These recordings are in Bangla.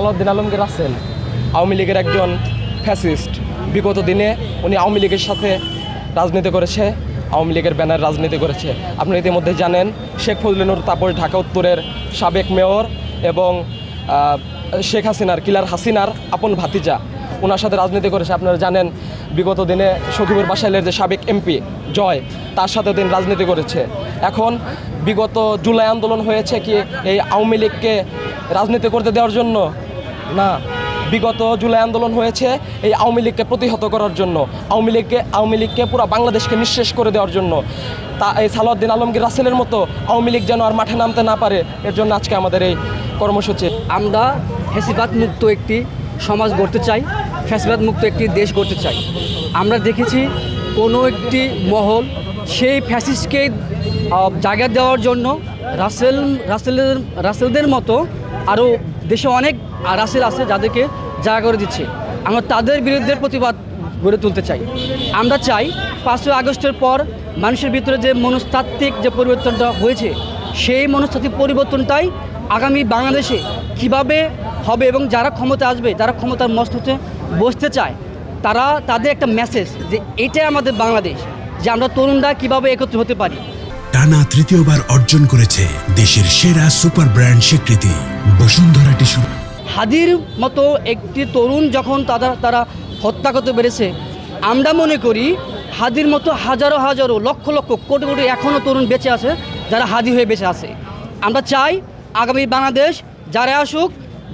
সালাউদ্দিন আলমগীর রাসেল আওয়ামী লীগের একজন ফ্যাসিস্ট। বিগত দিনে উনি আওয়ামী লীগের সাথে রাজনীতি করেছে, আওয়ামী লীগের ব্যানার রাজনীতি করেছে। আপনারা ইতিমধ্যে জানেন শেখ ফজলুর তাপস ঢাকা উত্তরের সাবেক মেয়র এবং শেখ হাসিনার কিলার হাসিনার আপন ভাতিজা, ওনার সাথে রাজনীতি করেছে। আপনারা জানেন বিগত দিনে সখীপুর বাসাইলের যে সাবেক এমপি জয়, তার সাথে দিন রাজনীতি করেছে। এখন বিগত জুলাই আন্দোলন হয়েছে কি এই আওয়ামী লীগকে রাজনীতি করতে দেওয়ার জন্য? না, বিগত জুলাই আন্দোলন হয়েছে এই আওয়ামী লীগকে প্রতিহত করার জন্য, আওয়ামী লীগকে পুরো বাংলাদেশকে নিঃশেষ করে দেওয়ার জন্য। তা এই সালাউদ্দিন আলমগীর রাসেলের মতো আওয়ামী লীগ যেন আর মাঠে নামতে না পারে, এর জন্য আজকে আমাদের এই কর্মসূচি। আমরা ফ্যাসিবাদ মুক্ত একটি সমাজ গড়তে চাই, ফ্যাসিবাদ মুক্ত একটি দেশ গড়তে চাই। আমরা দেখেছি কোনো একটি মহল সেই ফ্যাসিস্টকে জায়গা দেওয়ার জন্য রাসেলদের মতো আরও দেশে অনেক রাসেল আছে যাদেরকে জায়গা করে দিচ্ছে। আমরা তাদের বিরুদ্ধে প্রতিবাদ গড়ে তুলতে চাই। আমরা চাই 5ই আগস্টের পর মানুষের ভিতরে যে মনস্তাত্ত্বিক যে পরিবর্তনটা হয়েছে, সেই মনস্তাত্ত্বিক পরিবর্তনটাই আগামী বাংলাদেশে কিভাবে হবে এবং যারা ক্ষমতা আসবে, যারা ক্ষমতার মস্ততে বসতে চায়, তাদের একটা মেসেজ যে এটাই আমাদের বাংলাদেশ, যে আমরা তরুণরা কিভাবে একত্র হতে পারি। টানা তৃতীয়বার অর্জন করেছে দেশের সেরা সুপার ব্র্যান্ড স্বীকৃতি বসুন্ধরা টিস্যু। হাদির মতো একটি তরুণ যখন তারা হত্যা করতে পেরেছে, আমরা মনে করি হাদির মতো হাজারো হাজারো লক্ষ লক্ষ কোটি কোটি এখনও তরুণ বেঁচে আছে যারা হাদি হয়ে বেঁচে আছে। আমরা চাই আগামী বাংলাদেশ যারা আসুক,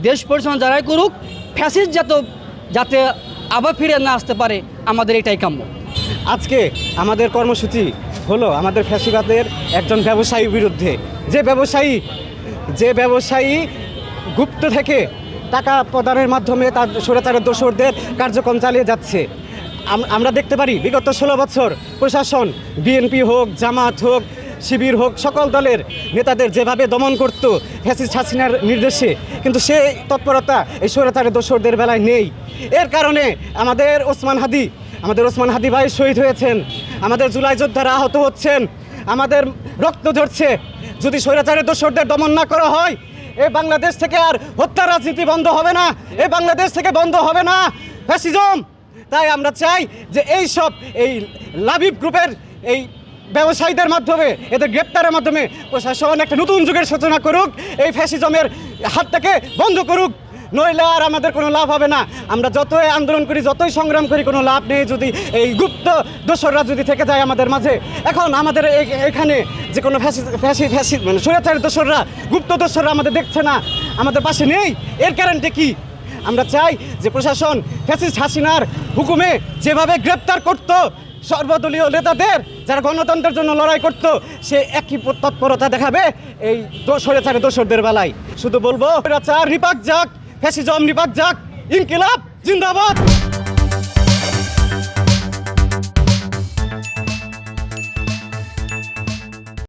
দেশ পরিচালনা যারাই করুক, ফ্যাসিস্ট যাতে আবার ফিরে না আসতে পারে, আমাদের এটাই কাম্য। আজকে আমাদের কর্মসূচি হলো আমাদের ফ্যাসিবাদের একজন ব্যবসায়ীর বিরুদ্ধে, যে ব্যবসায়ী গুপ্ত থেকে টাকা প্রদানের মাধ্যমে তার স্বৈরাচারের দোসরদের কার্যক্রম চালিয়ে যাচ্ছে। আমরা দেখতে পারি বিগত 16 বছর প্রশাসন, বিএনপি হোক, জামাত হোক, শিবির হোক, সকল দলের নেতাদের যেভাবে দমন করত ফ্যাসিস্ট হাসিনার নির্দেশে, কিন্তু সেই তৎপরতা এই স্বৈরাচারের দোসরদের বেলায় নেই। এর কারণে আমাদের ওসমান হাদি ভাই শহীদ হয়েছেন, আমাদের জুলাই যোদ্ধারা আহত হচ্ছেন, আমাদের রক্ত ঝরছে। যদি স্বৈরাচারের দোসরদের দমন না করা হয়, এই বাংলাদেশ থেকে আর হত্যা রাজনীতি বন্ধ হবে না, এই বাংলাদেশ থেকে বন্ধ হবে না ফ্যাসিজম। তাই আমরা চাই যে এই লাবিব গ্রুপের এই ব্যবসায়ীদের মাধ্যমে, এদের গ্রেপ্তারের মাধ্যমে প্রশাসন একটা নতুন যুগের সূচনা করুক, এই ফ্যাসিজমের হাতটাকে বন্ধ করুক, নইলে আর আমাদের কোনো লাভ হবে না। আমরা যতই আন্দোলন করি, যতই সংগ্রাম করি, কোনো লাভ নেই যদি এই গুপ্ত দোসররা যদি থেকে যায় আমাদের মাঝে। এখন আমাদের এখানে যে কোনো মানে স্বৈরাচারী দোসররা, গুপ্ত দোসররা আমাদের দেখছে না, আমাদের পাশে নেই। এর কারণটা কি? আমরা চাই যে প্রশাসন ফ্যাসিস্ট হাসিনার হুকুমে যেভাবে গ্রেপ্তার করত সর্বদলীয় নেতাদের, যারা গণতন্ত্রের জন্য লড়াই করত, সে একই তৎপরতা দেখাবে এই স্বৈরাচারী দোসরদের বেলায়। শুধু বলবো, স্বৈরাচার নিপাত যাক, ফ্যাসিজম নিপাত যাক, ইনকিলাব জিন্দাবাদ।